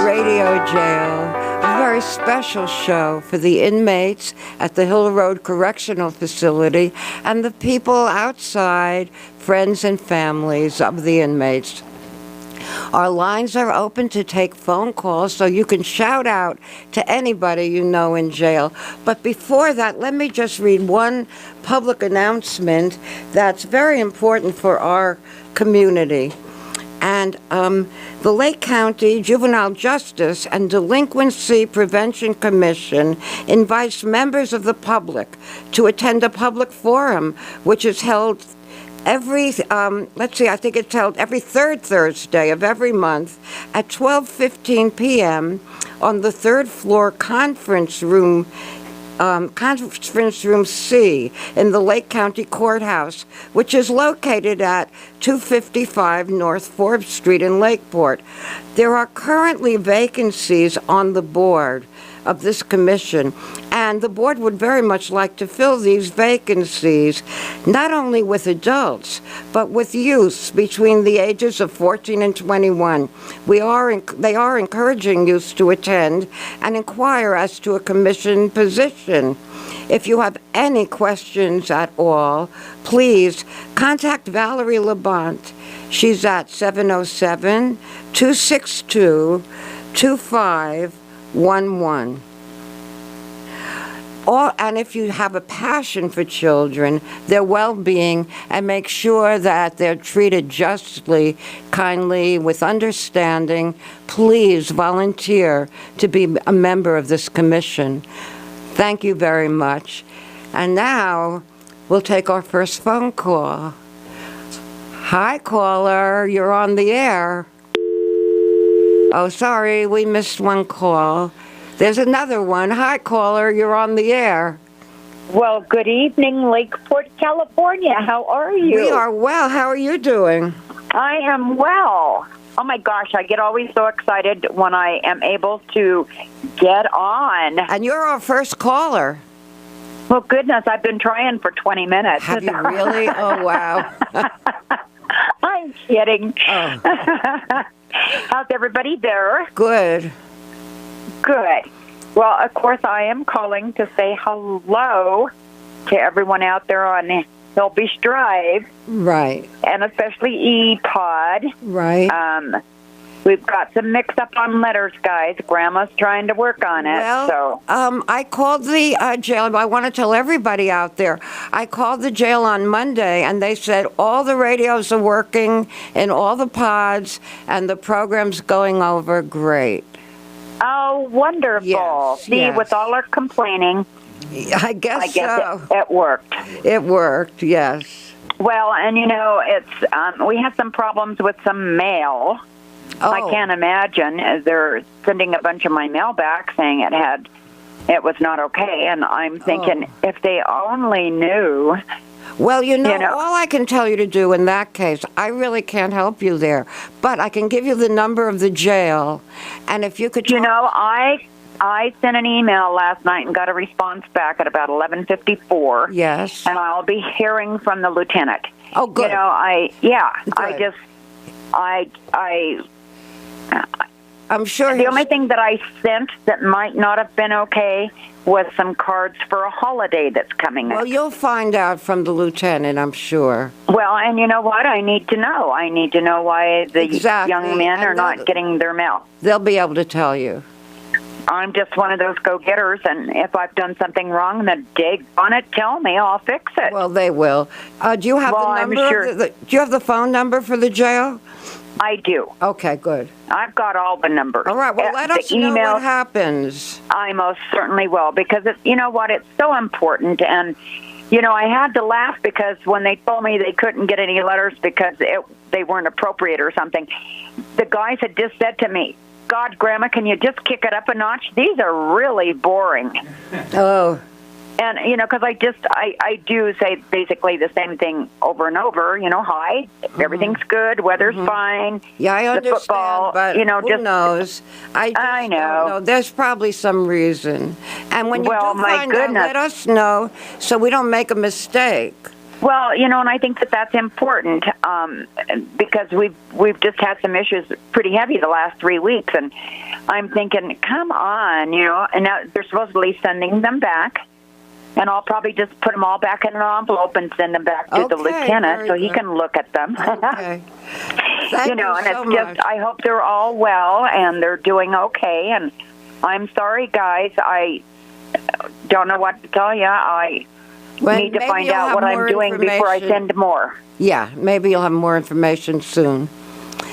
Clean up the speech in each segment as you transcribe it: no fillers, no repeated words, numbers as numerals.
Radio Jail, a very special show for the inmates at the Hill Road Correctional Facility and the people outside, friends and families of the inmates. Our lines are open to take phone calls, so you can shout out to anybody you know in jail. But before that, let me just read one public announcement that's very important for our community. And the Lake County Juvenile Justice and Delinquency Prevention Commission invites members of the public to attend a public forum, which is held every, I think it's held every third Thursday of every month at 12:15 p.m. on the third floor Conference Room C in the Lake County Courthouse, which is located at 255 North Forbes Street in Lakeport. There are currently vacancies on the board of this commission, and the board would very much like to fill these vacancies, not only with adults, but with youths between the ages of 14 and 21. They are encouraging youths to attend and inquire as to a commission position. If you have any questions at all, please contact Valerie Labonte. She's at 707-262-2511. And if you have a passion for children, their well-being, and make sure that they're treated justly, kindly, with understanding, please volunteer to be a member of this commission. Thank you very much. And now we'll take our first phone call. Hi, caller. You're on the air. Oh, sorry, we missed one call. There's another one. Hi, caller. You're on the air. Well, good evening, Lakeport, California. How are you? We are well. How are you doing? I am well. Oh, my gosh. I get always so excited when I am able to get on. And you're our first caller. Well, goodness. I've been trying for 20 minutes. Have you really? Oh, wow. I'm kidding. Oh. How's everybody there? Good. Good. Well, of course, I am calling to say hello to everyone out there on Hill Beach Drive. Right. And especially E-Pod. Right. We've got some mix-up on letters, guys. Grandma's trying to work on it. Well, I called the jail. I want to tell everybody out there. I called the jail on Monday, and they said all the radios are working in all the pods, and the program's going over great. Oh, wonderful. Yes, See, yes. With all our complaining, I guess so. It worked. It worked, yes. Well, and it's we had some problems with some mail. Oh. I can't imagine. They're sending a bunch of my mail back saying it was not okay, and I'm thinking if they only knew. Well, all I can tell you to do in that case, I really can't help you there, but I can give you the number of the jail, and if you could... I sent an email last night and got a response back at about 11:54. Yes. And I'll be hearing from the lieutenant. Oh, good. Good. I'm sure the only thing that I sent that might not have been okay was some cards for a holiday that's coming up. Well, you'll find out from the lieutenant, I'm sure. Well, and you know what? I need to know. I need to know why the young men are not getting their mail. They'll be able to tell you. I'm just one of those go-getters, and if I've done something wrong, then daggone it, tell me. I'll fix it. Well, they will. Do you have the number? I'm sure. Do you have the phone number for the jail? I do. Okay, good. I've got all the numbers. All right, well, let us know what happens. I most certainly will, because you know what? It's so important, and I had to laugh because when they told me they couldn't get any letters because they weren't appropriate or something, the guys had just said to me, God, Grandma, can you just kick it up a notch? These are really boring. Oh. And, because I do say basically the same thing over and over, hi, everything's good, weather's fine. Yeah, I understand, the football, but who knows? I know. Don't know. There's probably some reason. And when you do find out, let us know so we don't make a mistake. Well, and I think that that's important because we've just had some issues pretty heavy the last 3 weeks, and I'm thinking, come on, and now they're supposedly sending them back, and I'll probably just put them all back in an envelope and send them back to the lieutenant so he can look at them. Okay. Thank you and so it's just, much. I hope they're all well and they're doing okay, and I'm sorry, guys, I don't know what to tell you. I need to find out what I'm doing before I send more. Yeah, maybe you'll have more information soon.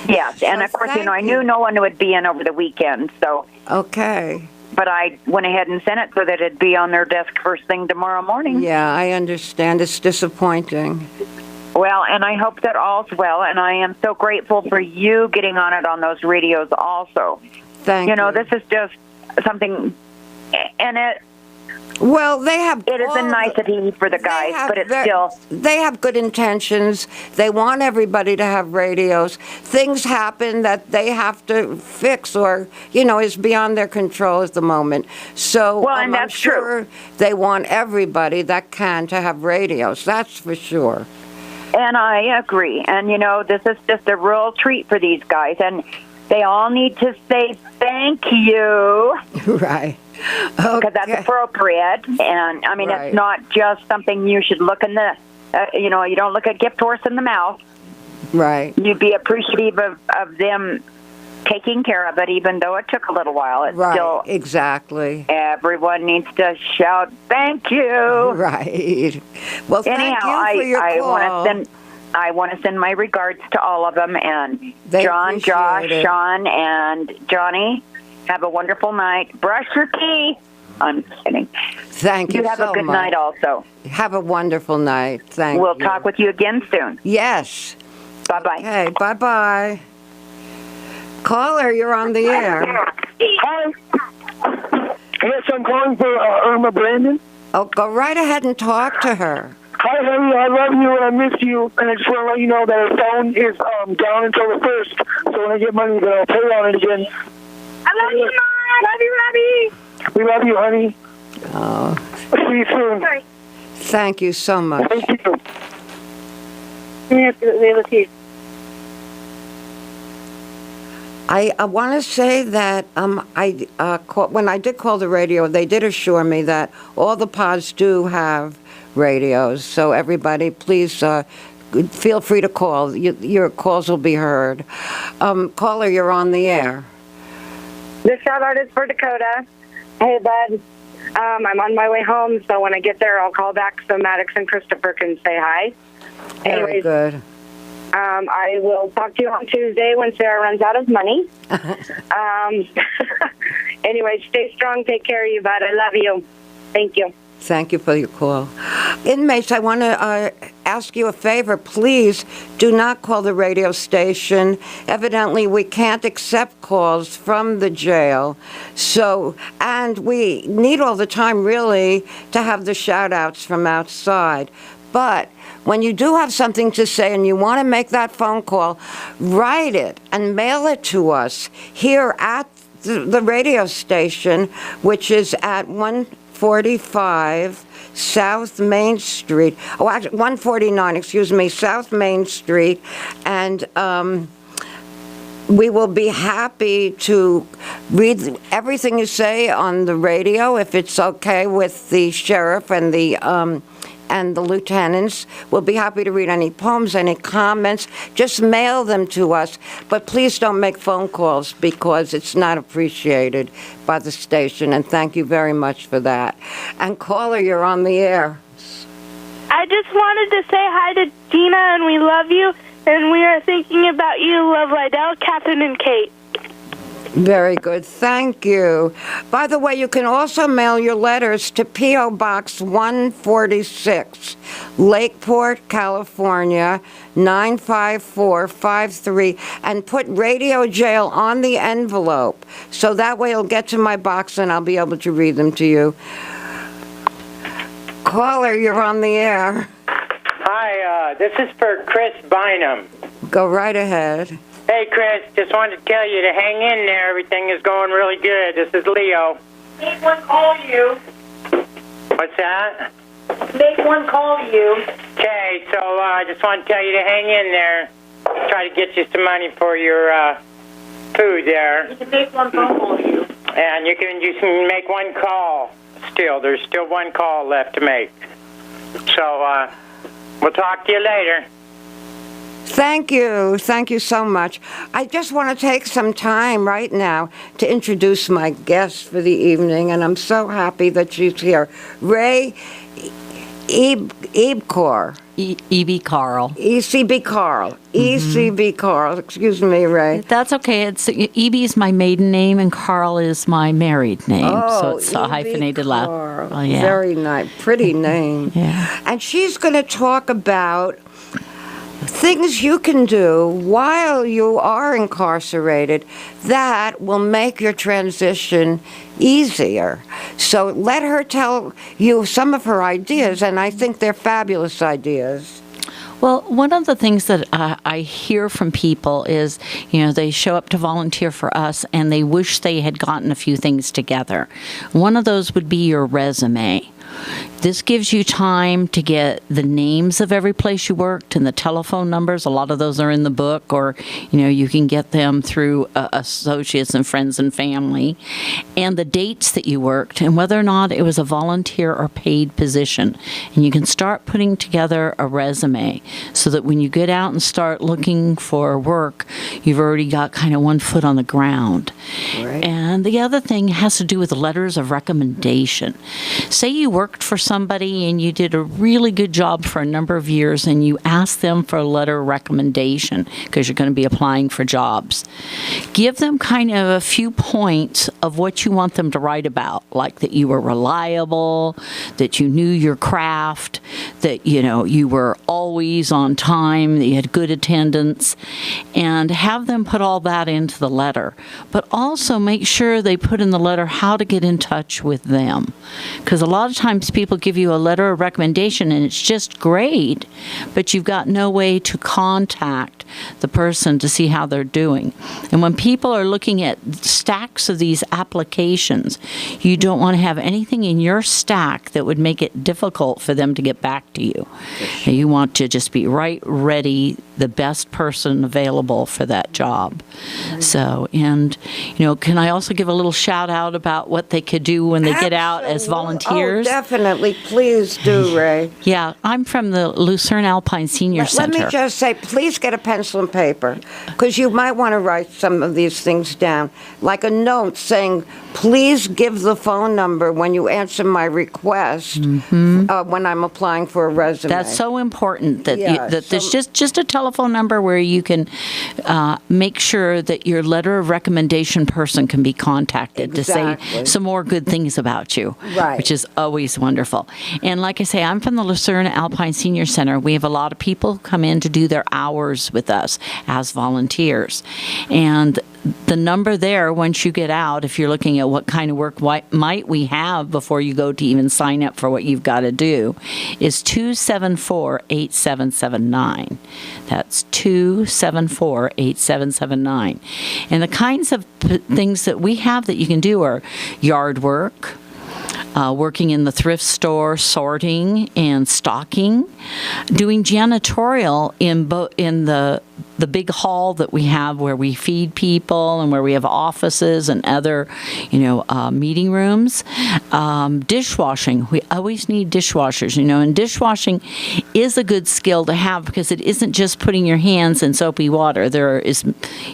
Yes, and of course, I knew no one would be in over the weekend, so. Okay. But I went ahead and sent it so that it'd be on their desk first thing tomorrow morning. Yeah, I understand. It's disappointing. Well, and I hope that all's well, and I am so grateful for you getting on it on those radios also. Thank you. This is just something, and well, they have. It is a nicety for the guys, but it's still. They have good intentions. They want everybody to have radios. Things happen that they have to fix, or is beyond their control at the moment. So, well, and that's I'm sure true. They want everybody that can to have radios. That's for sure. And I agree. And this is just a real treat for these guys, and they all need to say thank you. Right. Okay. Because that's appropriate, and I mean, It's not just something you should look in the, you don't look a gift horse in the mouth. Right. You'd be appreciative of them taking care of it, even though it took a little while. It's still exactly. Everyone needs to shout thank you. Right. Well, thank you for your call. I want to send my regards to all of them, and they John, Josh, Sean, and Johnny. Have a wonderful night. Brush your teeth. I'm kidding. Thank you so much. You have a good night also. Have a wonderful night. Thank you. We'll talk with you again soon. Yes. Bye-bye. Okay, bye-bye. Caller, you're on the air. Hi. Yes, I'm calling for Irma Brandon. Oh, go right ahead and talk to her. Hi, honey. I love you and I miss you. And I just want to let you know that our phone is down until the 1st. So when I get money, then I'll pay on it again. I love you, Mom. Love you, Robbie. We love you, honey. Oh. See you soon. Sorry. Thank you so much. Thank you. I want to say that when I did call the radio, they did assure me that all the pods do have radios. So everybody, please feel free to call. Your calls will be heard. Caller, you're on the air. This shout out is for Dakota. Hey, bud. I'm on my way home, so when I get there, I'll call back so Maddox and Christopher can say hi. Very good. I will talk to you on Tuesday when Sarah runs out of money. Anyway, stay strong. Take care of you, bud. I love you. Thank you. Thank you for your call. Inmates, I want to ask you a favor. Please do not call the radio station. Evidently, we can't accept calls from the jail. And we need all the time, really, to have the shout-outs from outside. But when you do have something to say and you want to make that phone call, write it and mail it to us here at the radio station, which is at 145 South Main Street. Oh, actually, 149, South Main Street. And we will be happy to read everything you say on the radio if it's okay with the sheriff and the lieutenants. We'll be happy to read any poems, any comments. Just mail them to us. But please don't make phone calls because it's not appreciated by the station. And thank you very much for that. And caller, you're on the air. I just wanted to say hi to Gina, and we love you. And we are thinking about you, love Lydell, Catherine, and Kate. Very good. Thank you. By the way, you can also mail your letters to P.O. Box 146, Lakeport, California, 95453, and put Radio Jail on the envelope. So that way it'll get to my box and I'll be able to read them to you. Caller, you're on the air. Hi, this is for Chris Bynum. Go right ahead. Hey, Chris, just wanted to tell you to hang in there. Everything is going really good. This is Leo. Anyone call you? What's that? make one call to you. Okay, so I just want to tell you to hang in there. Try to get you some money for your food there. You can make one phone call to you. And you can make one call still. There's still one call left to make. So we'll talk to you later. Thank you. Thank you so much. I just want to take some time right now to introduce my guest for the evening, and I'm so happy that she's here. Ray Ebcor. E.B. Carl. ECB Carl. ECB Carl. Excuse me, Ray. That's okay. It's E.B. is my maiden name, and Carl is my married name. So it's a hyphenated last. Oh, yeah. Very nice. Pretty name. Yeah. And she's going to talk about things you can do while you are incarcerated that will make your transition easier. So let her tell you some of her ideas, and I think they're fabulous ideas. Well, one of the things that I hear from people is, they show up to volunteer for us and they wish they had gotten a few things together. One of those would be your resume. This gives you time to get the names of every place you worked and the telephone numbers. A lot of those are in the book, or, you can get them through associates and friends and family, and the dates that you worked and whether or not it was a volunteer or paid position. And you can start putting together a resume so that when you get out and start looking for work, you've already got kind of one foot on the ground. Right. And the other thing has to do with letters of recommendation. Say you worked for somebody and you did a really good job for a number of years and you ask them for a letter of recommendation because you're going to be applying for jobs. Give them kind of a few points of what you want them to write about, like that you were reliable, that you knew your craft, that you were always on time, that you had good attendance, and have them put all that into the letter. But also make sure they put in the letter how to get in touch with them, because a lot of times people give you a letter of recommendation and it's just great, but you've got no way to contact the person to see how they're doing. And when people are looking at stacks of these applications, you don't want to have anything in your stack that would make it difficult for them to get back to you. You want to just be right ready, the best person available for that job. So, and, can I also give a little shout out about what they could do when they get out as volunteers? Oh, definitely. Please do, Ray. Yeah, I'm from the Lucerne Alpine Senior Center. Let me just say, please get a pencil and paper, because you might want to write some of these things down, like a note saying, please give the phone number when you answer my request when I'm applying for a resume. That's so important that, there's just a telephone number where you can make sure that your letter of recommendation person can be contacted to say some more good things about you, which is always wonderful. And like I say, I'm from the Lucerne Alpine Senior Center. We have a lot of people who come in to do their hours with us as volunteers. And the number there, once you get out, if you're looking at what kind of work might we have before you go to even sign up for what you've got to do, is 274-8779. That's 274-8779. And the kinds of things that we have that you can do are yard work, working in the thrift store, sorting and stocking, doing janitorial in the big hall that we have where we feed people and where we have offices and other, meeting rooms. Dishwashing. We always need dishwashers, and dishwashing is a good skill to have because it isn't just putting your hands in soapy water. There is,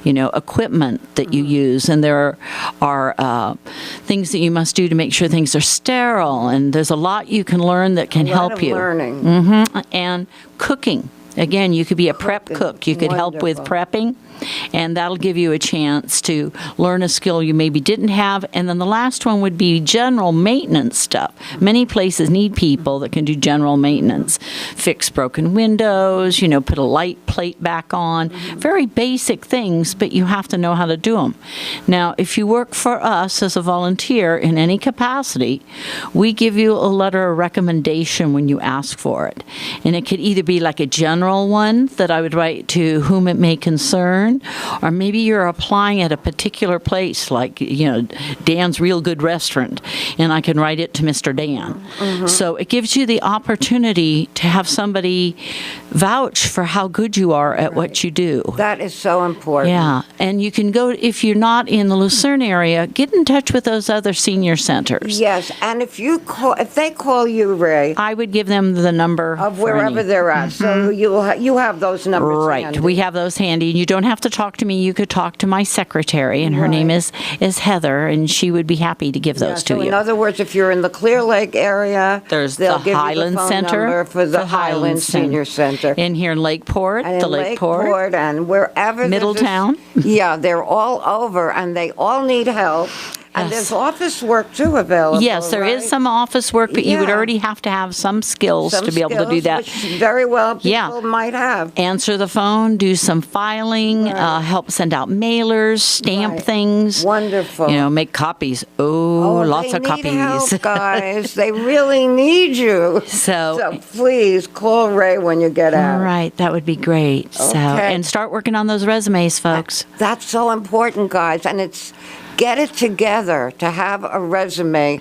equipment that you use, and there are things that you must do to make sure things are sterile, and there's a lot you can learn that can help you. Learning. And cooking. Again, you could be a prep cook. You could help with prepping, and that'll give you a chance to learn a skill you maybe didn't have. And then the last one would be general maintenance stuff. Many places need people that can do general maintenance. Fix broken windows, put a light plate back on. Very basic things, but you have to know how to do them. Now, if you work for us as a volunteer in any capacity, we give you a letter of recommendation when you ask for it. And it could either be like a general one that I would write to whom it may concern, Lucerne, or maybe you're applying at a particular place, like, Dan's Real Good Restaurant, and I can write it to Mr. Dan. So it gives you the opportunity to have somebody vouch for how good you are at what you do. That is so important. Yeah, and you can go, if you're not in the Lucerne area, get in touch with those other senior centers. Yes, and if they call you, Ray, I would give them the number of wherever they're at, so you have those numbers Right, handy. we have those handy. You don't have to talk to me. You could talk to my secretary, and her name is Heather, and she would be happy to give those to so you. in other words, if you're in the Clear Lake area, There's they'll the give Highland you the phone Center number for the Highland Senior Center. In here in Lakeport, And the in Lakeport. and wherever there's Middletown. Yeah, they're all over, and they all need help. And Yes. there's office work, too, available. Yes, there is right? some office work, but you would Yeah. already have to have some skills Some to be able to do skills, that. Which very well people Yeah. might have. Answer the phone, do some filing, help send out mailers, stamp Right. things. Wonderful. Make copies. Lots they of need copies. help, guys. They really need you. So please call Ray when you get out. All right, that would be great. So, Okay. and start working on those resumes, folks. That's so important, guys. And it's get it together to have a resume,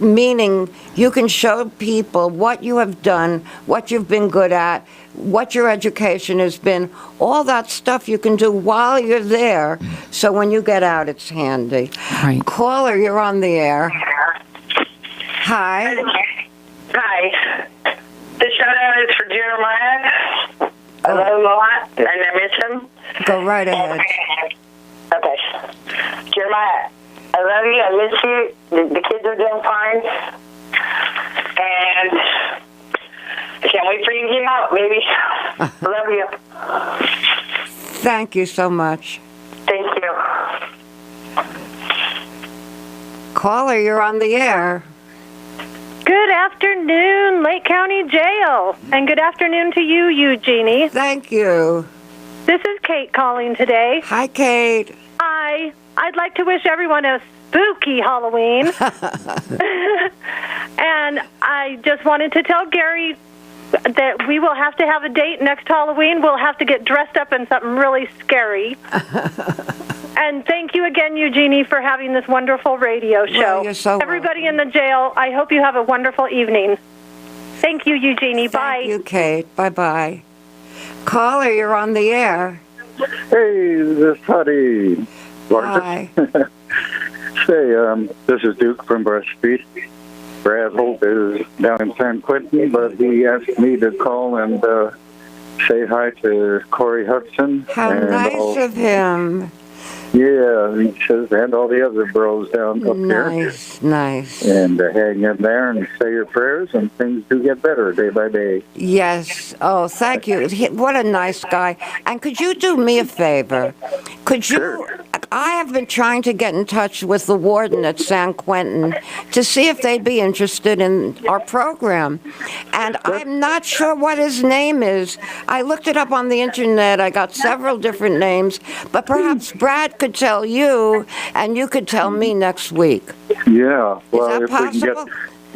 meaning you can show people what you have done, what you've been good at, what your education has been, all that stuff you can do while you're there. So when you get out, it's handy. Right. Caller, you're on the air. Hi. Hi. This shout out is for Jeremiah. I love him a lot, and I miss him. Go right ahead. Okay. Jeremiah, I love you. I miss you. The kids are doing fine. And I can't wait for you to get out, baby. I love you. Thank you so much. Thank you. Caller, you're on the air. Good afternoon, Lake County Jail. And good afternoon to you, Eugenie. Thank you. This is Kate calling today. Hi, Kate. Hi. I'd like to wish everyone a spooky Halloween. And I just wanted to tell Gary that we will have to have a date next Halloween. We'll have to get dressed up in something really scary. And thank you again, Eugenie, for having this wonderful radio show. Well, you're so Everybody in the jail, I hope you have a wonderful evening. Thank you, Eugenie. Bye. Thank you, Kate. Bye-bye. Caller, you're on the air. Hey, this is Huddy. Hi. Say, this is Duke from Brush Street. Brad Holt is down in San Quentin, but he asked me to call and say hi to Corey Hudson. How nice of him. Yeah, he says, and all the other bros down up here. Nice. And hang in there and say your prayers, and things do get better day by day. Yes. Oh, thank you. What a nice guy. And could you do me a favor? Could you... Sure. I have been trying to get in touch with the warden at San Quentin to see if they'd be interested in our program. And I'm not sure what his name is. I looked it up on the internet. I got several different names. But perhaps Brad could tell you, and you could tell me next week. Yeah. Well, that if we can possible?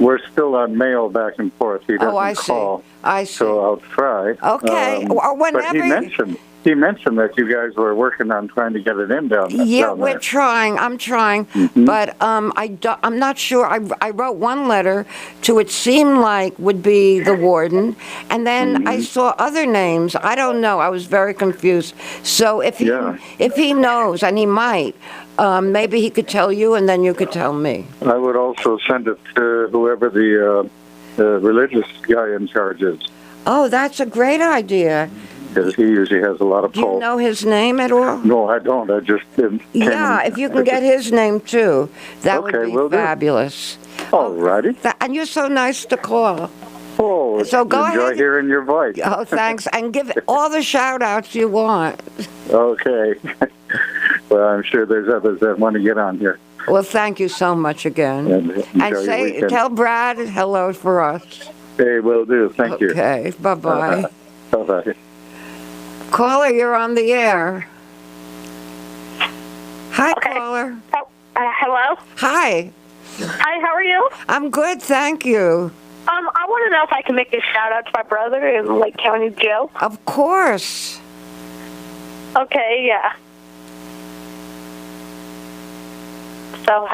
we're still on mail back and forth. He doesn't I see. call. I see. So I'll try. Okay. Or whenever. But he mentioned that you guys were working on trying to get it in down there. Yeah, we're trying. I'm trying. Mm-hmm. But I'm not sure. I wrote one letter to it seemed like would be the warden. And then I saw other names. I don't know. I was very confused. So if he knows, and he might, maybe he could tell you and then you could tell me. I would also send it to whoever the religious guy in charge is. Oh, that's a great idea. Because he usually has a lot of Do you know his name at all? No, I don't. I just didn't. Yeah, if you can get his name too, that would be fabulous. All righty. And you're so nice to call. Oh, so go enjoy ahead. hearing your voice. Oh, thanks. And give all the shout-outs you want. Okay. Well, I'm sure there's others that want to get on here. Well, thank you so much again. And tell Brad hello for us. Hey, will do. Thank you. Okay, bye-bye. Bye-bye. Caller, you're on the air. Hi, caller. Hello? Hi. Hi, how are you? I'm good, thank you. I want to know if I can make a shout-out to my brother in Lake County Jail. Of course. Okay, yeah. So,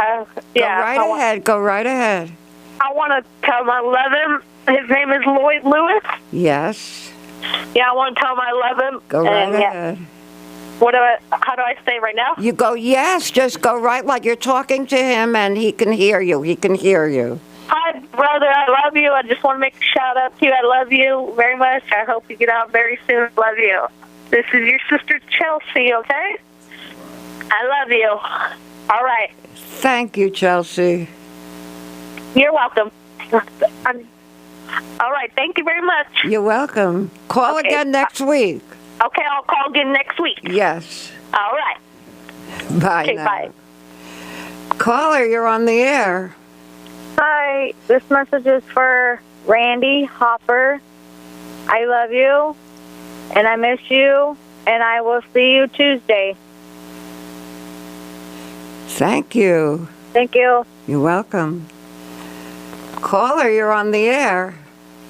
Go right ahead. I want to tell him I love him. His name is Lloyd Lewis. Yes. Yeah, I want to tell him I love him. Go right ahead. How do I say right now? You go, yes, just go right like you're talking to him and he can hear you. He can hear you. Hi, brother. I love you. I just want to make a shout out to you. I love you very much. I hope you get out very soon. Love you. This is your sister Chelsea, okay? I love you. All right. Thank you, Chelsea. You're welcome. All right. Thank you very much. You're welcome. Call again next week. Okay, I'll call again next week. Yes. All right. Bye. Okay, now. bye. Caller, you're on the air. Hi, this message is for Randy Hopper. I love you, and I miss you, and I will see you Tuesday. Thank you. Thank you. You're welcome. Caller, you're on the air.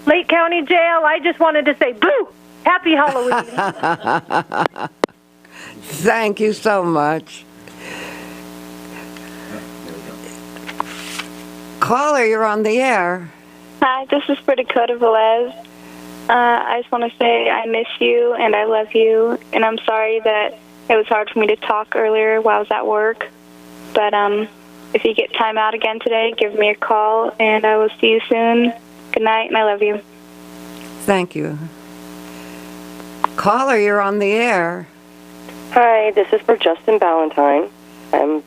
Lake County Jail, I just wanted to say, boo! Happy Halloween. Thank you so much. Caller, you're on the air. Hi, this is for Dakota Velez. I just want to say I miss you and I love you, and I'm sorry that it was hard for me to talk earlier while I was at work. But if you get time out again today, give me a call, and I will see you soon. Good night, and I love you. Thank you. Caller, you're on the air. Hi, this is for Justin Ballantyne.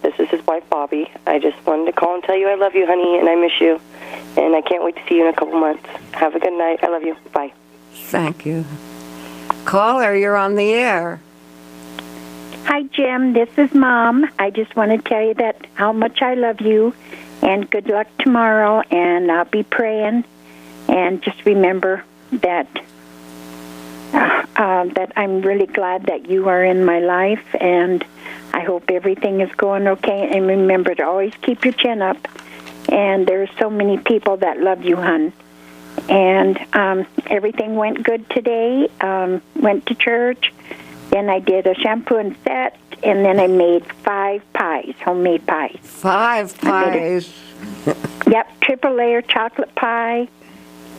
This is his wife, Bobby. I just wanted to call and tell you I love you, honey, and I miss you. And I can't wait to see you in a couple months. Have a good night. I love you. Bye. Thank you. Caller, you're on the air. Hi, Jim. This is Mom. I just want to tell you that how much I love you, and good luck tomorrow, and I'll be praying. And just remember that that I'm really glad that you are in my life, and I hope everything is going okay. And remember to always keep your chin up. And there's so many people that love you, hon. And everything went good today. Went to church. Then I did a shampoo and set, and then I made 5 pies, homemade pies. 5 pies? Yep, triple layer chocolate pie,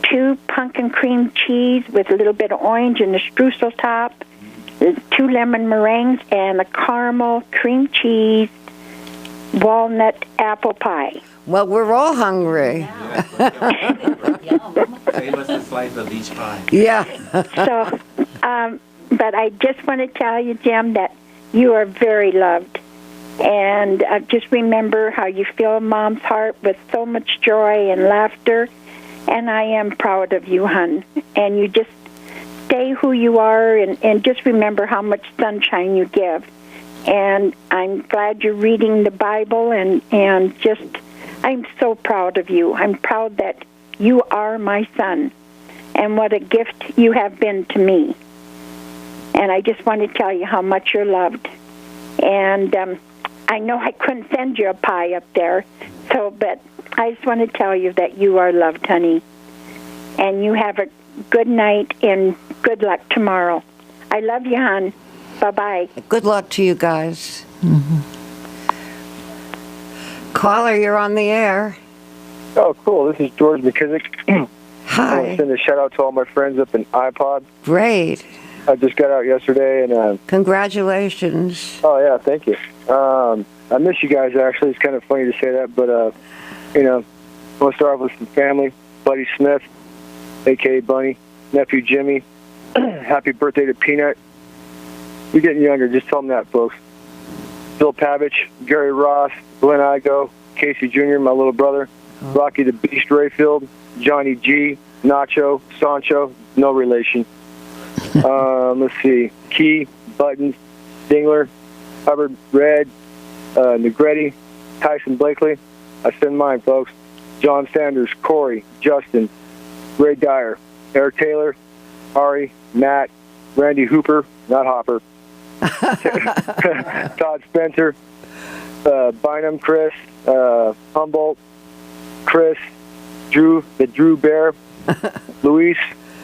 2 pumpkin cream cheese with a little bit of orange and a streusel top, 2 lemon meringues, and a caramel cream cheese walnut apple pie. Well, we're all hungry. Save us a slice of each pie. Yeah. So, but I just want to tell you, Jim, that you are very loved. And just remember how you fill Mom's heart with so much joy and laughter. And I am proud of you, hon. And you just stay who you are, and just remember how much sunshine you give. And I'm glad you're reading the Bible, and just, I'm so proud of you. I'm proud that you are my son, and what a gift you have been to me. And I just want to tell you how much you're loved. And I know I couldn't send you a pie up there, but I just want to tell you that you are loved, honey. And you have a good night and good luck tomorrow. I love you, hon. Bye-bye. Good luck to you guys. Mm-hmm. Caller, you're on the air. Oh, cool. This is George McKissick. Hi. I want to send a shout-out to all my friends up in iPod. Great. I just got out yesterday, and congratulations. Oh, yeah, thank you. I miss you guys, actually. It's kind of funny to say that, but, you know, I want to start off with some family. Buddy Smith, a.k.a. Bunny, nephew Jimmy. Happy birthday to Peanut. You're getting younger. Just tell them that, folks. Bill Pavich, Gary Ross, Glenn Igo, Casey Jr., my little brother, Rocky the Beast Rayfield, Johnny G, Nacho, Sancho, no relation. Let's see. Key, Buttons, Dingler, Hubbard, Red, Negretti, Tyson Blakely. I send mine, folks. John Sanders, Corey, Justin, Ray Dyer, Eric Taylor, Ari, Matt, Randy Hooper, not Hopper, Todd Spencer, Bynum, Chris, Humboldt, Chris, Drew, the Drew Bear, Luis,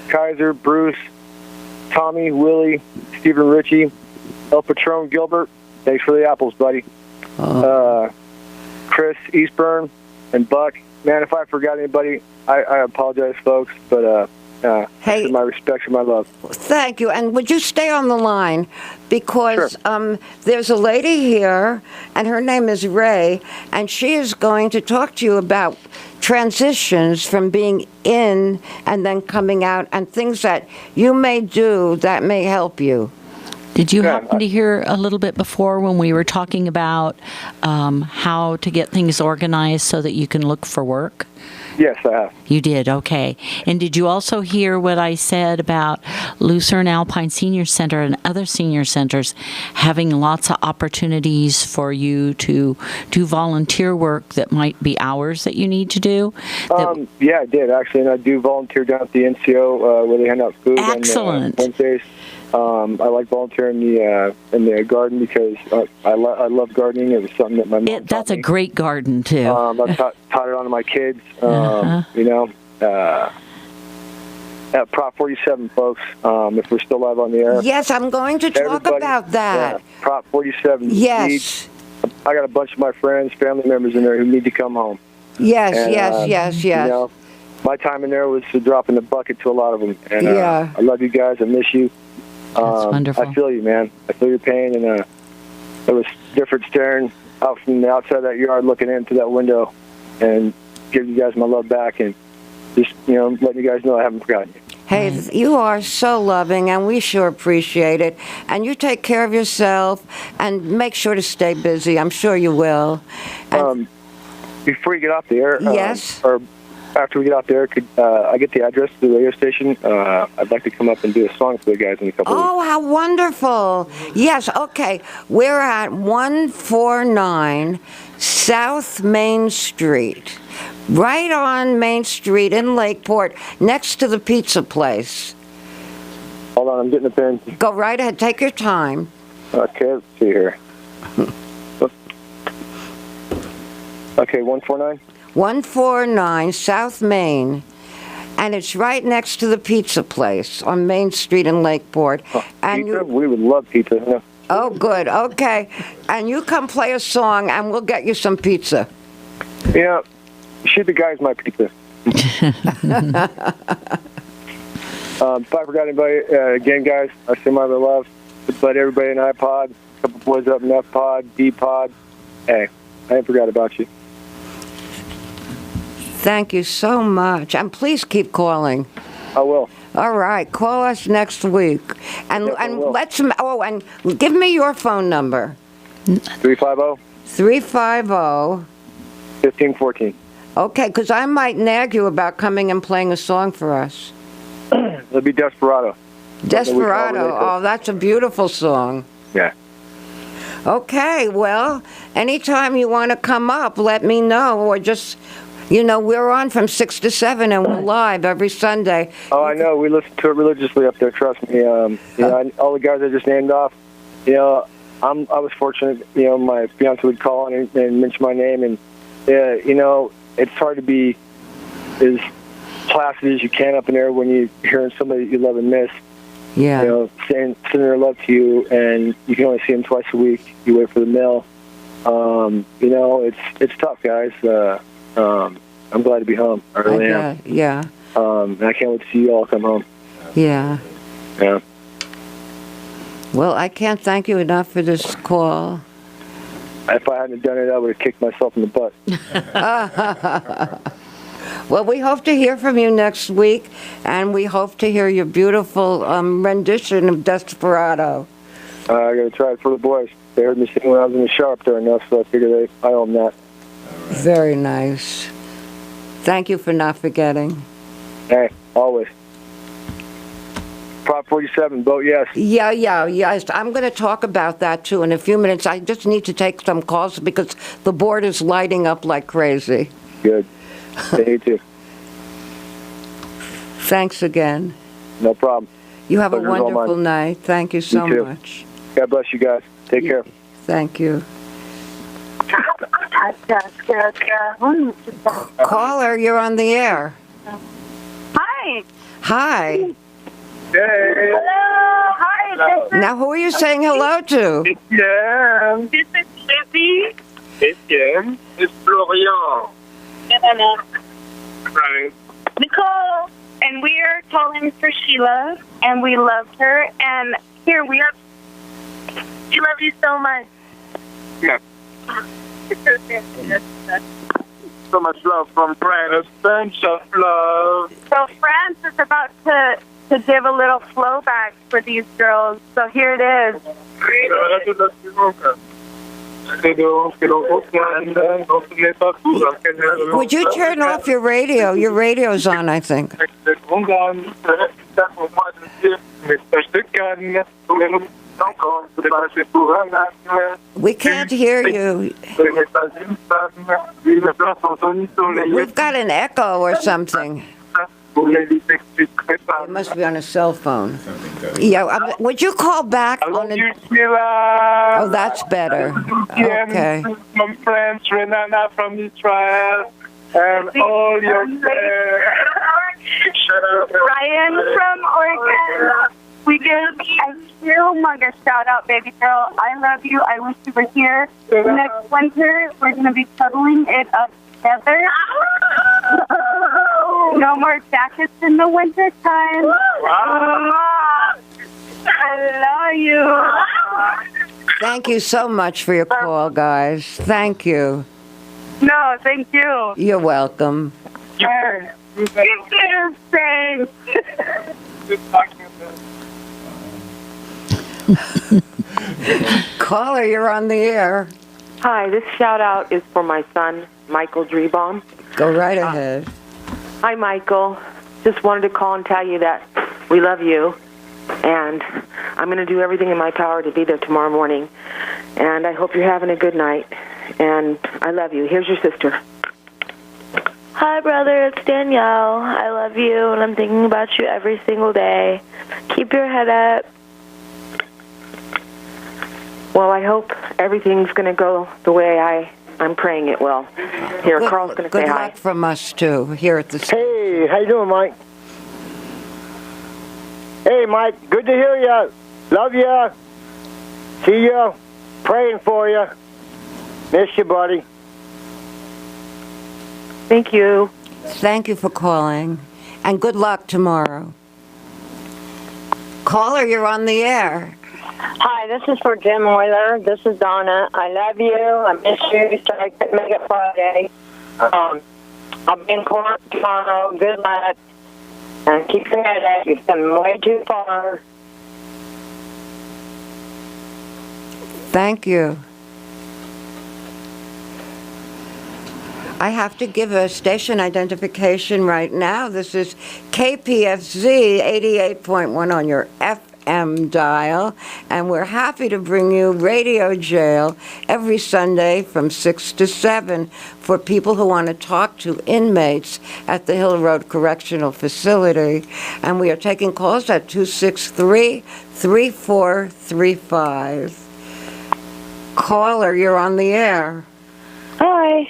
Kaiser, Bruce, Tommy, Willie, Stephen Ritchie, El Patron Gilbert, thanks for the apples, buddy. Chris Eastburn and Buck. Man, if I forgot anybody, I apologize, folks, but hey, my respect and my love. Thank you. And would you stay on the line? Because there's a lady here, and her name is Ray, and she is going to talk to you about transitions from being in and then coming out, and things that you may do that may help you. Did you happen to hear a little bit before when we were talking about how to get things organized so that you can look for work? Yes, I have. You did, okay. And did you also hear what I said about Lucerne Alpine Senior Center and other senior centers having lots of opportunities for you to do volunteer work that might be hours that you need to do? Yeah, I did, actually, and I do volunteer down at the NCO where they hand out food on Wednesdays. I like volunteering in the garden because I love gardening. It was something that my mom That's a great garden, too. I've taught it on to my kids. You know, at Prop 47, folks, if we're still live on the air. Yes, I'm going to talk about that. Yeah, Prop 47. Yes. I got a bunch of my friends, family members in there who need to come home. Yes, and, yes. You know, my time in there was to drop in the bucket to a lot of them. And I love you guys. I miss you. That's wonderful. I feel you, man. I feel your pain, and it was different staring out from the outside of that yard, looking into that window, and giving you guys my love back, and just letting you guys know I haven't forgotten you. Hey, you are so loving, and we sure appreciate it. And you take care of yourself, and make sure to stay busy. I'm sure you will. And before you get off the air, yes, or after we get out there, could I get the address to the radio station? I'd like to come up and do a song for the guys in a couple of weeks. Oh, how wonderful. Yes, okay. We're at 149 South Main Street, right on Main Street in Lakeport, next to the pizza place. Hold on, I'm getting a pen. Go right ahead. Take your time. Okay, let's see here. Okay, 149? 149 South Main, and it's right next to the pizza place on Main Street in Lakeport. And pizza? We would love pizza. Yeah. Oh, good. Okay. And you come play a song, and we'll get you some pizza. Yeah. Shoot the guys my pizza. If I forgot anybody, again, guys, I send my other love. But everybody in iPod, a couple boys up in F-Pod, D-Pod. Hey, I ain't forgot about you. Thank you so much. And please keep calling. I will. All right. Call us next week. And let's and give me your phone number. 350? 350. 1514. Okay, because I might nag you about coming and playing a song for us. It'll be Desperado. Desperado. Oh, that's a beautiful song. Yeah. Okay, well, anytime you want to come up, let me know, or just... we're on from 6 to 7, and we're live every Sunday. Oh, I know. We listen to it religiously up there. Trust me. All the guys I just named off. I was fortunate. My fiance would call and mention my name, and it's hard to be as placid as you can up in there when you're hearing somebody that you love and miss. Yeah. Sending their love to you, and you can only see them twice a week. You wait for the mail. It's tough, guys. I'm glad to be home. I really am. Yeah. And I can't wait to see you all come home. Yeah. Yeah. Well, I can't thank you enough for this call. If I hadn't done it, I would have kicked myself in the butt. Well, we hope to hear from you next week, and we hope to hear your beautiful rendition of Desperado. I got to try it for the boys. They heard me sing when I was in the shop there enough, so I figured I owe them that. Very nice. Thank you for not forgetting. Hey, always. Prop 47, vote yes. Yes. I'm going to talk about that, too, in a few minutes. I just need to take some calls because the board is lighting up like crazy. Good. Me too. Thanks again. No problem. You have a wonderful night. Thank you so much. God bless you guys. Take care. Thank you. Caller, you're on the air. Hi. Hi. Hey. Hello. hi. Now, who are you saying hello to? Yeah. This is Lizzie. Etienne. It's Florian. No. Right. Nicole. And we are calling for Sheila, and we love her. And here we are. We love you so much. Yeah. So much love from France. Bunch of love. So France is about to give a little flow back for these girls. So here it is. Would you turn off your radio? Your radio's on, I think. We can't hear you. We've got an echo or something. It must be on a cell phone. Yeah, would you call back on a... Oh, that's better. Okay. From France, Renana from Israel, and all your Ryan from Oregon. We give a humongous shout out, baby girl. I love you. I wish you were here. Next winter, we're going to be cuddling it up together. No more jackets in the winter time. I love you. Thank you so much for your call, guys. Thank you. No, thank you. You're welcome. Thanks. Caller, you're on the air. Hi, this shout out is for my son, Michael Drebaum. Go right ahead. Hi, Michael. Just wanted to call and tell you that we love you, and I'm going to do everything in my power to be there tomorrow morning. And I hope you're having a good night, and I love you. Here's your sister. Hi, brother. It's Danielle. I love you, and I'm thinking about you every single day. Keep your head up. Well, I hope everything's going to go the way I'm praying it will. Here, Carl's going to say hi. Good luck from us, too, here at the... Hey, how you doing, Mike? Hey, Mike, good to hear you. Love you. See you. Praying for you. Miss you, buddy. Thank you. Thank you for calling, and good luck tomorrow. Caller, you're on the air. Hi, this is for Jim Euler. This is Donna. I love you. I miss you. Sorry I couldn't make it Friday. I'll be in court tomorrow. Good luck. And keep your head up. You've come way too far. Thank you. I have to give a station identification right now. This is KPFZ 88.1 on your FM dial, and we're happy to bring you Radio Jail every Sunday from 6 to 7 for people who want to talk to inmates at the Hill Road Correctional Facility. And we are taking calls at 263-3435. Caller, you're on the air. Hi.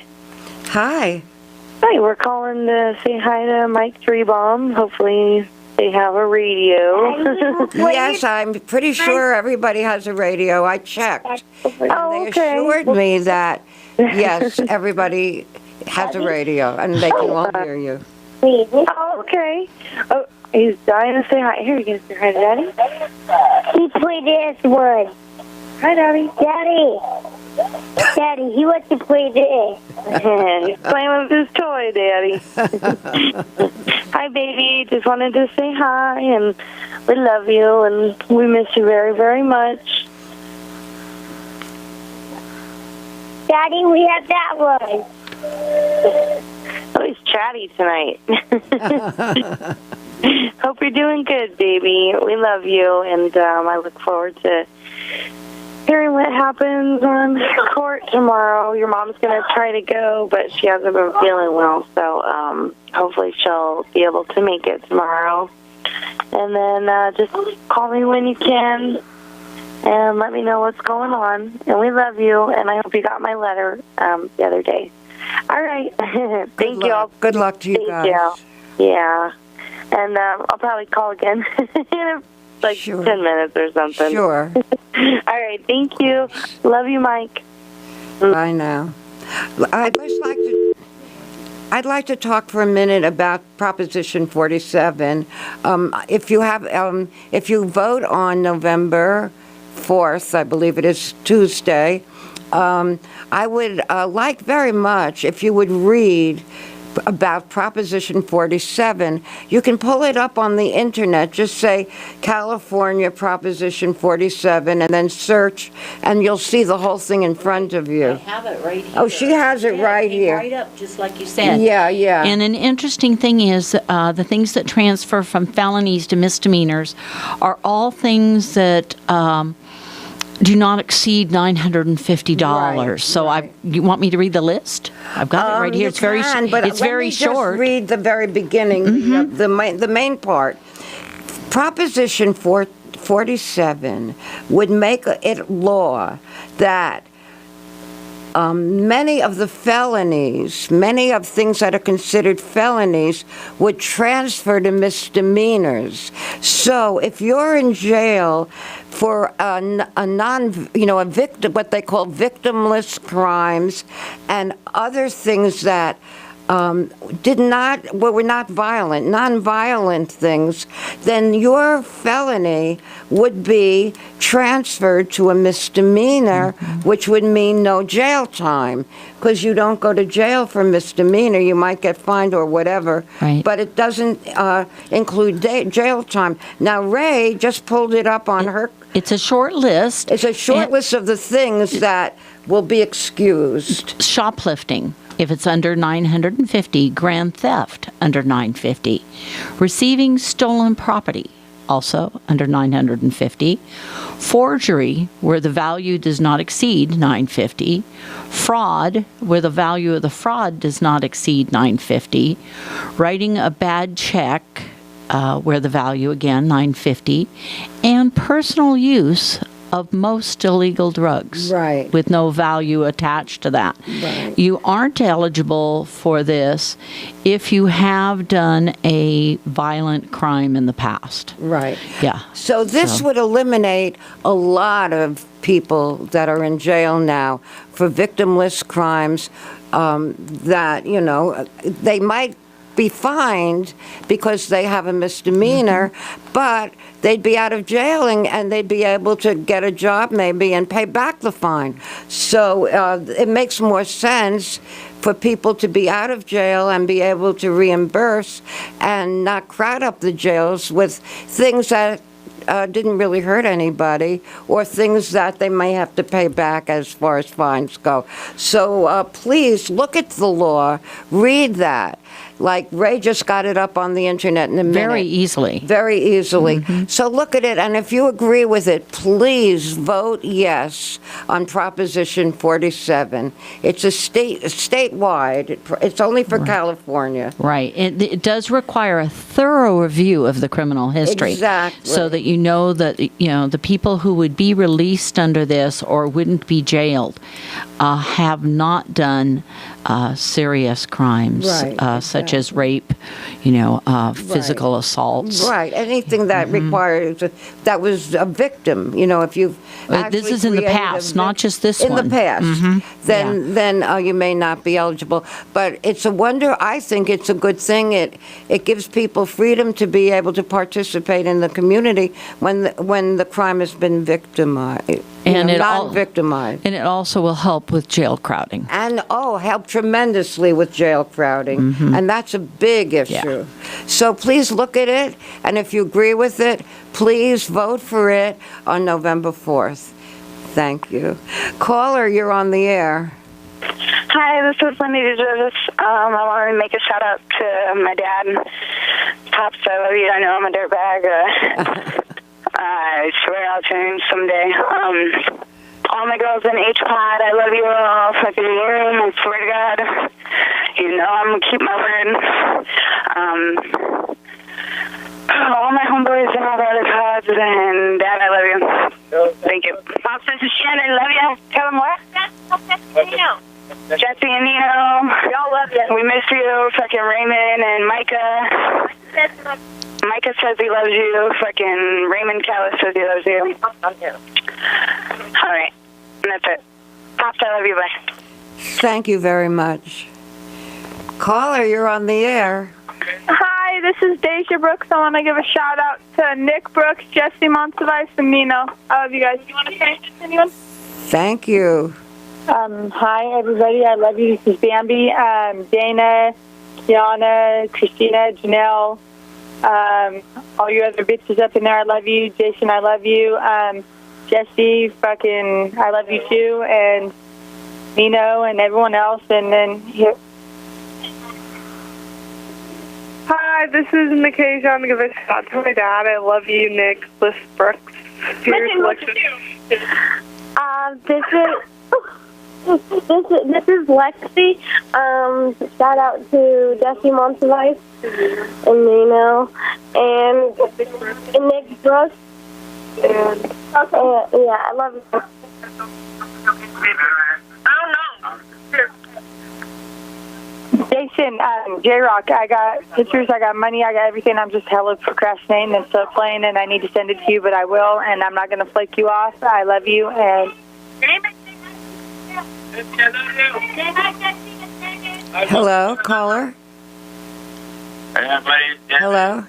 Hi. Hi, we're calling to say hi to Mike Drebaum. Hopefully they have a radio. Yes, I'm pretty sure everybody has a radio. I checked. And they assured me that, yes, everybody has a radio, and they can all hear you. Oh, okay. Oh, he's dying to say hi. Here, you can say hi to Daddy. He played this one. Hi, Daddy. Daddy, he wants to play this. He's playing with his toy, Daddy. Hi, baby. Just wanted to say hi, and we love you, and we miss you very, very much. Daddy, we have that one. Oh, he's chatty tonight. Hope you're doing good, baby. We love you, and I look forward to hearing what happens on court tomorrow. Your mom's going to try to go, but she hasn't been feeling well, so hopefully she'll be able to make it tomorrow. And then just call me when you can and let me know what's going on. And we love you, and I hope you got my letter the other day. All right. Thank you all. Good luck to you guys. Thank you. Yeah. And I'll probably call again in like 10 minutes or something. Sure. All right, thank you. Love you, Mike. Bye now. I'd like to talk for a minute about Proposition 47. If you vote on November 4th, I believe it is Tuesday, I would like very much if you would read about Proposition 47. You can pull it up on the internet. Just say California Proposition 47 and then search, and you'll see the whole thing in front of you. I have it right here. Oh, she has it right here. Right up, just like you said. Yeah, yeah. And an interesting thing is the things that transfer from felonies to misdemeanors are all things that do not exceed $950. Right, so you want me to read the list? I've got it right here. It's very short. Just read the very beginning, the main part. Proposition 47 would make it law that many of the felonies, many of things that are considered felonies, would transfer to misdemeanors. So if you're in jail for a victim, what they call victimless crimes, and other things that were not violent, non-violent things, then your felony would be transferred to a misdemeanor, which would mean no jail time, because you don't go to jail for misdemeanor. You might get fined or whatever, but it doesn't include jail time. Now, Ray just pulled it up on her. It's a short list. It's a short list of the things that will be excused. Shoplifting, if it's under $950, grand theft under $950, receiving stolen property, also under $950, forgery, where the value does not exceed $950, fraud, where the value of the fraud does not exceed $950, writing a bad check, where the value, again, $950, and personal use of most illegal drugs, with no value attached to that. You aren't eligible for this if you have done a violent crime in the past. Yeah. So this would eliminate a lot of people that are in jail now for victimless crimes that, they might be fined because they have a misdemeanor, but they'd be out of jail and they'd be able to get a job maybe and pay back the fine. So it makes more sense for people to be out of jail and be able to reimburse and not crowd up the jails with things that didn't really hurt anybody, or things that they may have to pay back as far as fines go. So please look at the law, read that. Like Ray just got it up on the internet in a minute. Very easily. Very easily. So look at it, and if you agree with it, please vote yes on Proposition 47. It's a statewide. It's only for California. Right. It does require a thorough review of the criminal history. Exactly. So that you know that, the people who would be released under this or wouldn't be jailed have not done serious crimes, such as rape, physical assaults. Right. Anything that requires, that was a victim, if you've this is in the past, not just this one. In the past. Then you may not be eligible. But it's a wonder. I think it's a good thing. It gives people freedom to be able to participate in the community when the crime has been victimized. And not victimized. And it also will help with jail crowding. And, help tremendously with jail crowding. And that's a big issue. Yeah. So please look at it, and if you agree with it, please vote for it on November 4th. Thank you. Caller, you're on the air. Hi, this is Lindy DeJovis. I want to make a shout out to my dad. Pops, I love you. I know I'm a dirtbag. I swear I'll change someday. All my girls in H-Pod, I love you all. Fucking room, I swear to God. I'm going to keep my word. All my homeboys and all the other pods, and Dad, I love you. Thank you. Pops, this is Shannon. Love you. Tell them what? Jesse and Nino, y'all love you. We miss you. Fucking Raymond and Micah. Micah says he loves you. Fucking Raymond Callis says he loves you. All right. And that's it. Pops, I love you. Bye. Thank you very much. Caller, you're on the air. Hi, this is Deja Brooks. I want to give a shout out to Nick Brooks, Jesse Montevice, and Nino. I love you guys. Do you want to say anything to anyone? Thank you. Hi, everybody. I love you. This is Bambi. Dana, Kiana, Christina, Janelle, all you other bitches up in there, I love you. Jason, I love you. Jesse, fucking, I love you too. And Nino and everyone else. And then here. Hi, this is Nikki. I'm going to give a shout out to my dad. I love you, Nick, Bliss Brooks. Here's Lexi. This is Lexi. Shout out to Jesse Montevice and Nino and Nick Brooks. Yeah, I love you. Jason, J-Rock, I got pictures, I got money, I got everything. I'm just hella procrastinating and slow playing, and I need to send it to you, but I will, and I'm not going to flake you off. I love you, and... Hello, caller? Hello?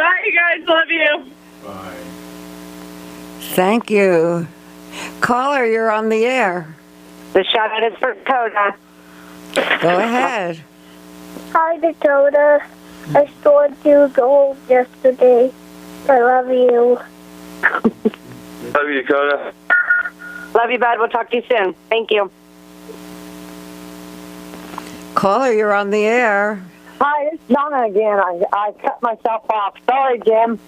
Bye, you guys. Love you. Thank you. Caller, you're on the air. The shout out is for Dakota. Go ahead. Hi, Dakota. I stored you gold yesterday. I love you. Love you, Dakota. Love you, bud. We'll talk to you soon. Thank you. Caller, you're on the air. Hi, it's Donna again. I cut myself off. Sorry, Jim.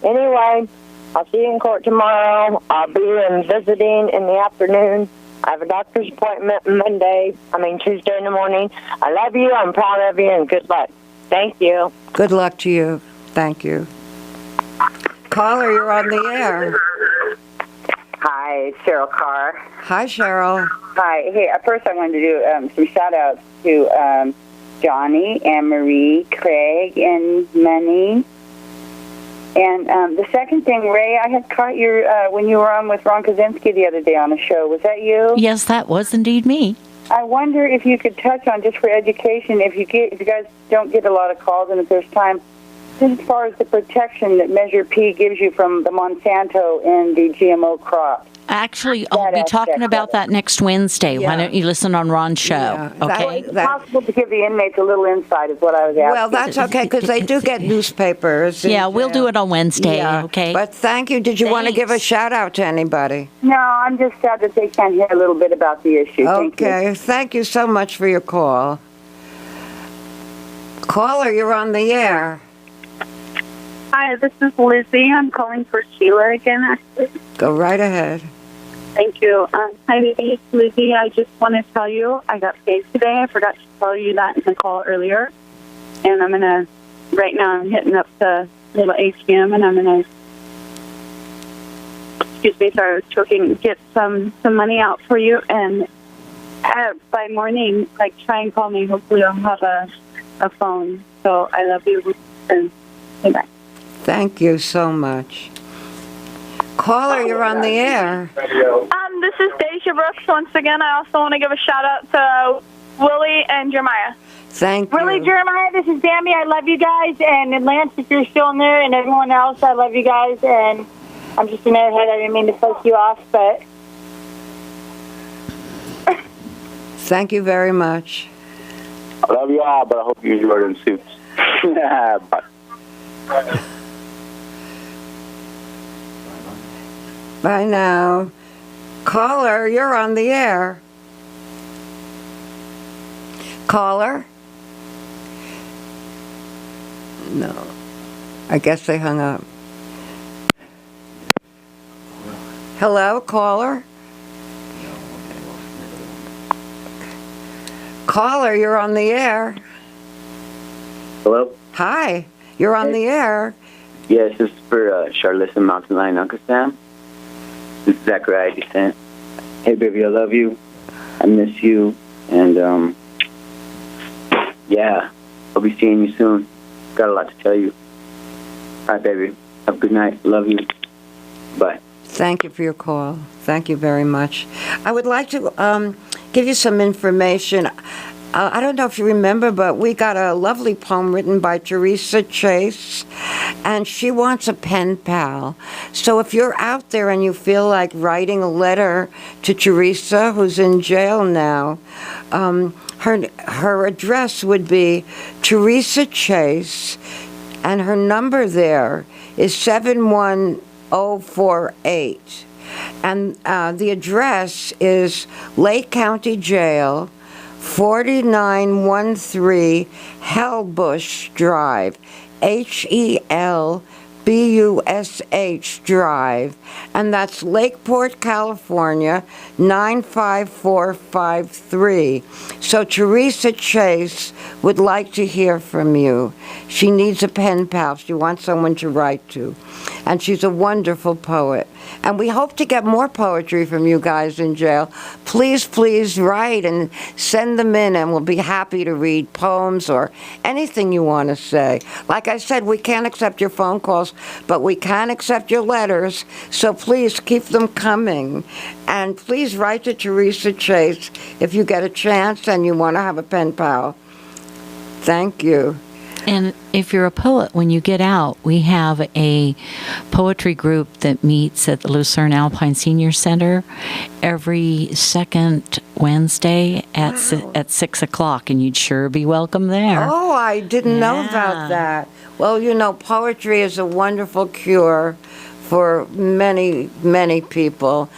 Anyway, I'll see you in court tomorrow. I'll be in visiting in the afternoon. I have a doctor's appointment Tuesday in the morning. I love you. I'm proud of you, and good luck. Thank you. Good luck to you. Thank you. Caller, you're on the air. Hi, Cheryl Carr. Hi, Cheryl. Hi. Hey, first I wanted to do some shout-outs to Johnny, Anne Marie, Craig, and Money. And the second thing, Ray, I had caught your when you were on with Ron Kaczynski the other day on the show. Was that you? Yes, that was indeed me. I wonder if you could touch on, just for education, if you guys don't get a lot of calls and if there's time, just as far as the protection that Measure P gives you from the Monsanto and the GMO crop. Actually, I'll be talking about that next Wednesday. Yeah. Why don't you listen on Ron's show? Yeah. Okay. It's possible to give the inmates a little insight is what I was asking. Well, that's okay, because they do get newspapers. Yeah, we'll do it on Wednesday, okay? But thank you. Did you want to give a shout-out to anybody? No, I'm just sad that they can't hear a little bit about the issue. Okay. Thank you so much for your call. Caller, you're on the air. Hi, this is Lizzie. I'm calling for Sheila again, actually. Go right ahead. Thank you. Hi, Lizzie. I just want to tell you I got paid today. I forgot to tell you that in the call earlier. And I'm going to, right now I'm hitting up the little ATM and I'm going to, excuse me, sorry, I was choking, get some money out for you. And by morning, try and call me. Hopefully I'll have a phone. So I love you. And bye. Thank you so much. Caller, you're on the air. This is Deja Brooks once again. I also want to give a shout out to Willie and Jeremiah. Thank you. Willie, Jeremiah, this is Bambi. I love you guys. And Lance, if you're still in there, and everyone else, I love you guys. And I'm just an airhead. I didn't mean to flake you off, but... Thank you very much. I love you all, but I hope you enjoy them suits. Bye. Bye now. Caller, you're on the air. Caller? No. I guess they hung up. Hello, caller? Caller, you're on the air. Hello? Hi, you're on the air. Yes, this is for Charlotte and Mountain Lion Uncle Sam. This is Zachariah Descent. Hey, baby, I love you. I miss you. And, yeah, I'll be seeing you soon. Got a lot to tell you. All right, baby. Have a good night. Love you. Bye. Thank you for your call. Thank you very much. I would like to give you some information. I don't know if you remember, but we got a lovely poem written by Teresa Chase, and she wants a pen pal. So if you're out there and you feel like writing a letter to Teresa, who's in jail now, her address would be Teresa Chase, and her number there is 71048. And the address is Lake County Jail, 4913 Hellbush Drive, HELBUSH Drive, and that's Lakeport, California, 95453. So Teresa Chase would like to hear from you. She needs a pen pal. She wants someone to write to. And she's a wonderful poet. And we hope to get more poetry from you guys in jail. Please, please write and send them in, and we'll be happy to read poems or anything you want to say. Like I said, we can't accept your phone calls, but we can accept your letters, so please keep them coming. And please write to Teresa Chase if you get a chance and you want to have a pen pal. Thank you. And if you're a poet, when you get out, we have a poetry group that meets at the Lucerne Alpine Senior Center every second Wednesday at 6 o'clock, and you'd sure be welcome there. Oh, I didn't know about that. Well, you know, poetry is a wonderful cure for many, many people.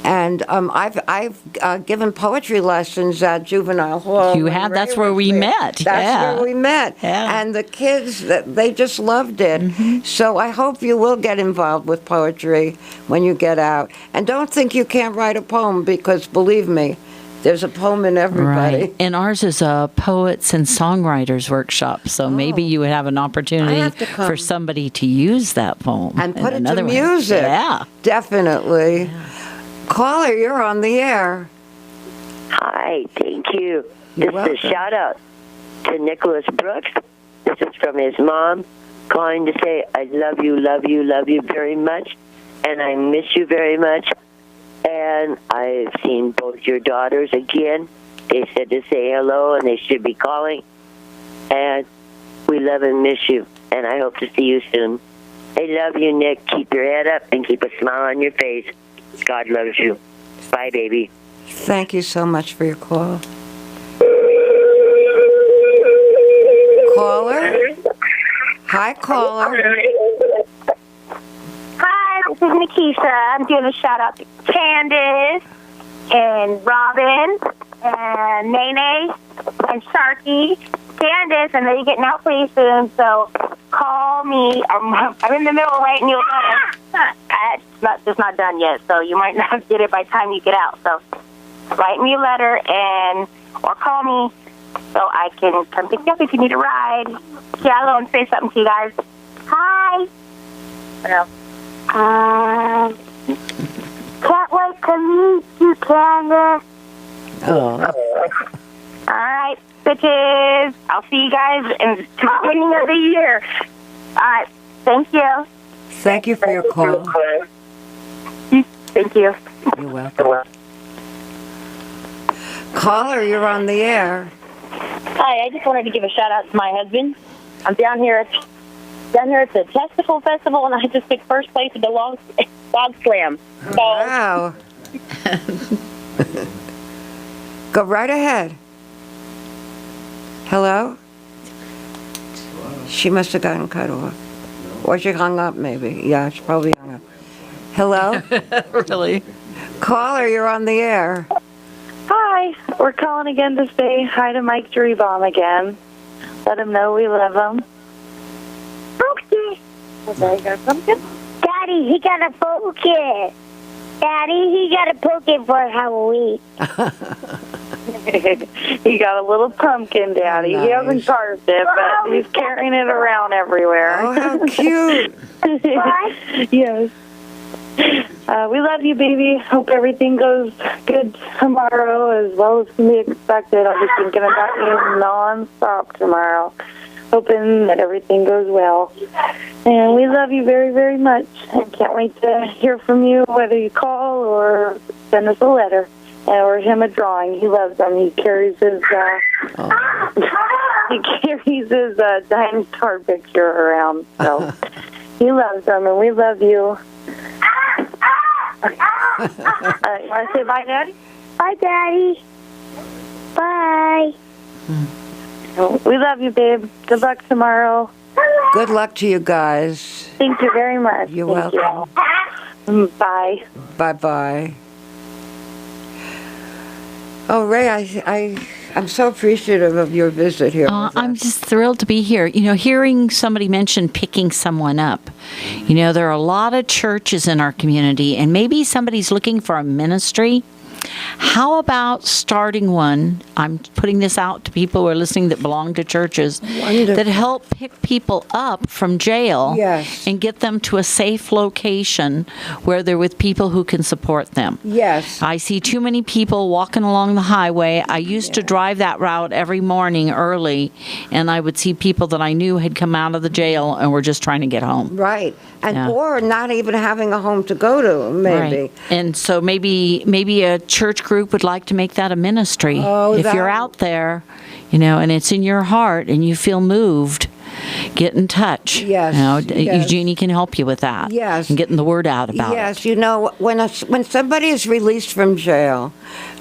And I've given poetry lessons at Juvenile Hall. You have? That's where we met. That's where we met. Yeah. And the kids, they just loved it. Mm-hmm. So I hope you will get involved with poetry when you get out. And don't think you can't write a poem, because believe me, there's a poem in everybody. Right. And ours is a poets and songwriters workshop, so maybe you would have an opportunity for somebody to use that poem. And put it to music. Yeah. Definitely. Yeah. Caller, you're on the air. Hi, thank you. This is a shout out to Nicholas Brooks. This is from his mom, calling to say, I love you, love you, love you very much, and I miss you very much. And I've seen both your daughters again. They said to say hello, and they should be calling. And we love and miss you, and I hope to see you soon. I love you, Nick. Keep your head up and keep a smile on your face. God loves you. Bye, baby. Thank you so much for your call. Caller? Hi, caller. Hi, this is Nikisha. I'm doing a shout out to Candace and Robin and Nene and Sharky. Candace, and they're getting out pretty soon, so call me. I'm in the middle of writing you a letter. It's not done yet, so you might not get it by the time you get out. So write me a letter or call me so I can come pick you up if you need a ride. Say hello and say something to you guys. Hi. Can't wait to meet you, Candace. Oh. All right, bitches. I'll see you guys in the beginning of the year. All right. Thank you. Thank you for your call. Thank you. You're welcome. Caller, you're on the air. Hi, I just wanted to give a shout out to my husband. I'm down here at the Testicle Festival, and I just took first place at the log slam. So, wow. Go right ahead. Hello? She must have gotten cut off. Or she hung up, maybe. Yeah, she probably hung up. Hello? Really? Caller, you're on the air. Hi. We're calling again to say hi to Mike Drebaum again. Let him know we love him. Okay. Okay, you got a pumpkin? Daddy, he got a pumpkin. Daddy, he got a pumpkin for Halloween. He got a little pumpkin, Daddy. Nice. He hasn't carved it, but he's carrying it around everywhere. Oh, how cute. Yes. We love you, baby. Hope everything goes good tomorrow as well as can be expected. I'll be thinking about you non-stop tomorrow, hoping that everything goes well. And we love you very, very much. And can't wait to hear from you, whether you call or send us a letter or him a drawing. He loves them. He carries his dinosaur picture around. So he loves them, and we love you. You want to say bye, Daddy? Bye, Daddy. Bye. We love you, babe. Good luck tomorrow. Good luck to you guys. Thank you very much. You're Thank welcome. You. Bye. Bye-bye. Oh, Ray, I'm so appreciative of your visit here. I'm just thrilled to be here. You know, hearing somebody mention picking someone up. You know, there are a lot of churches in our community, and maybe somebody's looking for a ministry. How about starting one? I'm putting this out to people who are listening that belong to churches that help pick people up from jail and get them to a safe location where they're with people who can support them. Yes. I see too many people walking along the highway. I used to drive that route every morning early, and I would see people that I knew had come out of the jail and were just trying to get home. Right. And or not even having a home to go to, maybe. Right. And so maybe a church group would like to make that a ministry. If you're out there, you know, and it's in your heart and you feel moved, get in touch. Yes. You know, yes. Eugenie can help you with that. Yes. And getting the word out about it. Yes. You know, when somebody is released from jail,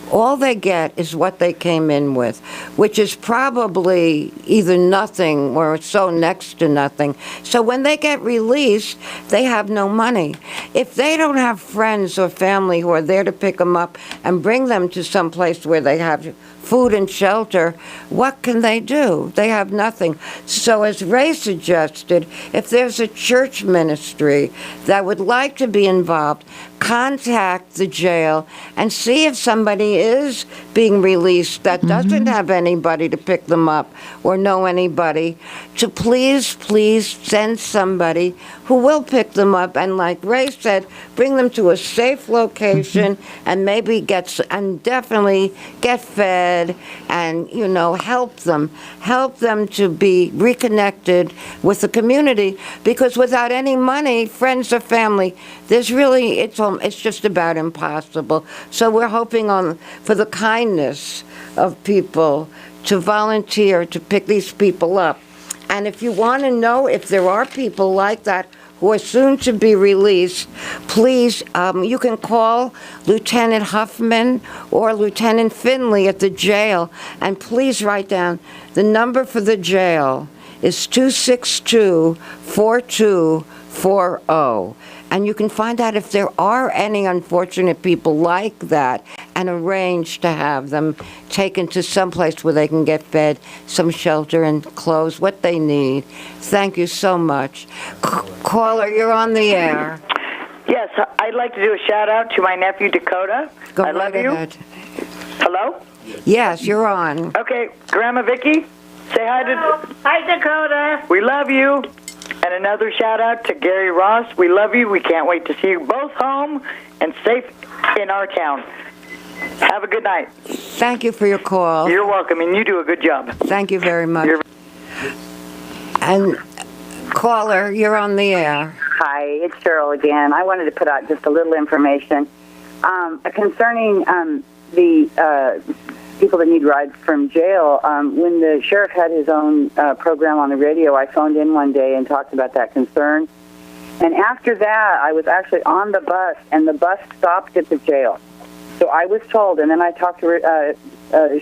all they get is what they came in with, which is probably either nothing or so next to nothing. So when they get released, they have no money. If they don't have friends or family who are there to pick them up and bring them to some place where they have food and shelter, what can they do? They have nothing. So as Ray suggested, if there's a church ministry that would like to be involved, contact the jail and see if somebody is being released that doesn't have anybody to pick them up or know anybody, to please send somebody who will pick them up and, like Ray said, bring them to a safe location and maybe definitely get fed and, you know, help them to be reconnected with the community, because without any money, friends or family, there's really, it's just about impossible. So we're hoping for the kindness of people to volunteer to pick these people up. And if you want to know if there are people like that who are soon to be released, please, you can call Lieutenant Huffman or Lieutenant Finley at the jail, and please write down the number for the jail is 262-4240. And you can find out if there are any unfortunate people like that and arrange to have them taken to some place where they can get fed, some shelter and clothes, what they need. Thank you so much. Caller, you're on the air. Yes, I'd like to do a shout-out to my nephew, Dakota. I love you. Hello? Yes, you're on. Okay, Grandma Vicky, say hi to... Hi, Dakota. We love you. And another shout-out to Gary Ross. We love you. We can't wait to see you both home and safe in our town. Have a good night. Thank you for your call. You're welcome, and you do a good job. Thank you very much. And caller, you're on the air. Hi, it's Cheryl again. I wanted to put out just a little information concerning the people that need rides from jail. When the sheriff had his own program on the radio, I phoned in one day and talked about that concern. And after that, I was actually on the bus, and the bus stopped at the jail. So I was told, and then I talked to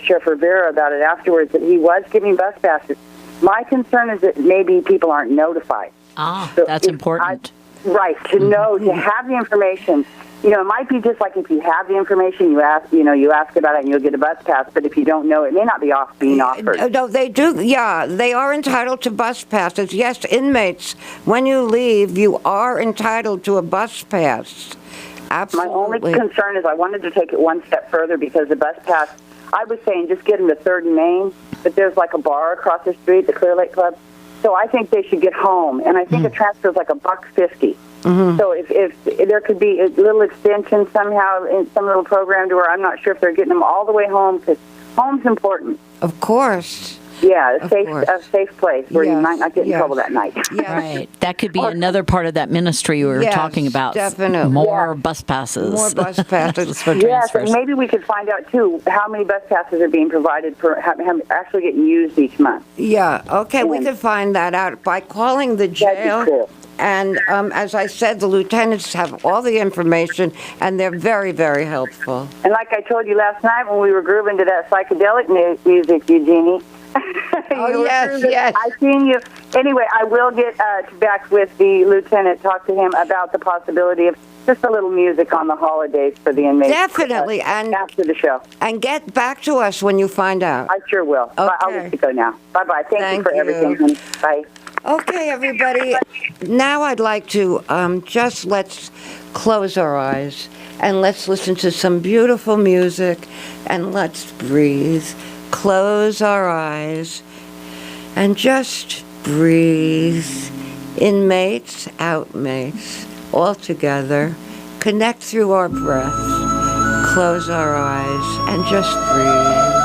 Sheriff Rivera about it afterwards, that he was giving bus passes. My concern is that maybe people aren't notified. So that's important. Right, to know, to have the information. You know, it might be just like if you have the information, you ask about it and you'll get a bus pass, but if you don't know, it may not be being offered. No, they do, yeah, they are entitled to bus passes. Yes, inmates, when you leave, you are entitled to a bus pass. Absolutely. My only concern is I wanted to take it one step further, because the bus pass, I was saying just get them to 3rd and Main, but there's like a bar across the street, the Clear Lake Club, so I think they should get home, and I think a transfer is like $1.50. So if there could be a little extension somehow in some little program to where I'm not sure if they're getting them all the way home, because home's important. Of course. Yeah, a safe place where you might not get in trouble that night. Right. That could be another part of that ministry we were talking about. Definitely. More bus passes. More bus passes. for Yes, transfers. and maybe we could find out, too, how many bus passes are being provided for actually getting used each month. Yeah, okay, we could find that out by calling the jail. And as I said, the lieutenants have all the information, and they're very, very helpful. And like I told you last night when we were grooving to that psychedelic music, Eugenie. Oh, yes. I seen you. Anyway, I will get back with the lieutenant, talk to him about the possibility of just a little music on the holidays for the inmates. Definitely. And after the show. And get back to us when you find out. I sure will. Okay. I'll let you go now. Bye-bye. Thank you for everything, honey. Bye. Okay, everybody. Now I'd like to let's close our eyes and let's listen to some beautiful music and let's breathe. Close our eyes and just breathe. Inmates, outmates, all together. Connect through our breath. Close our eyes and just breathe.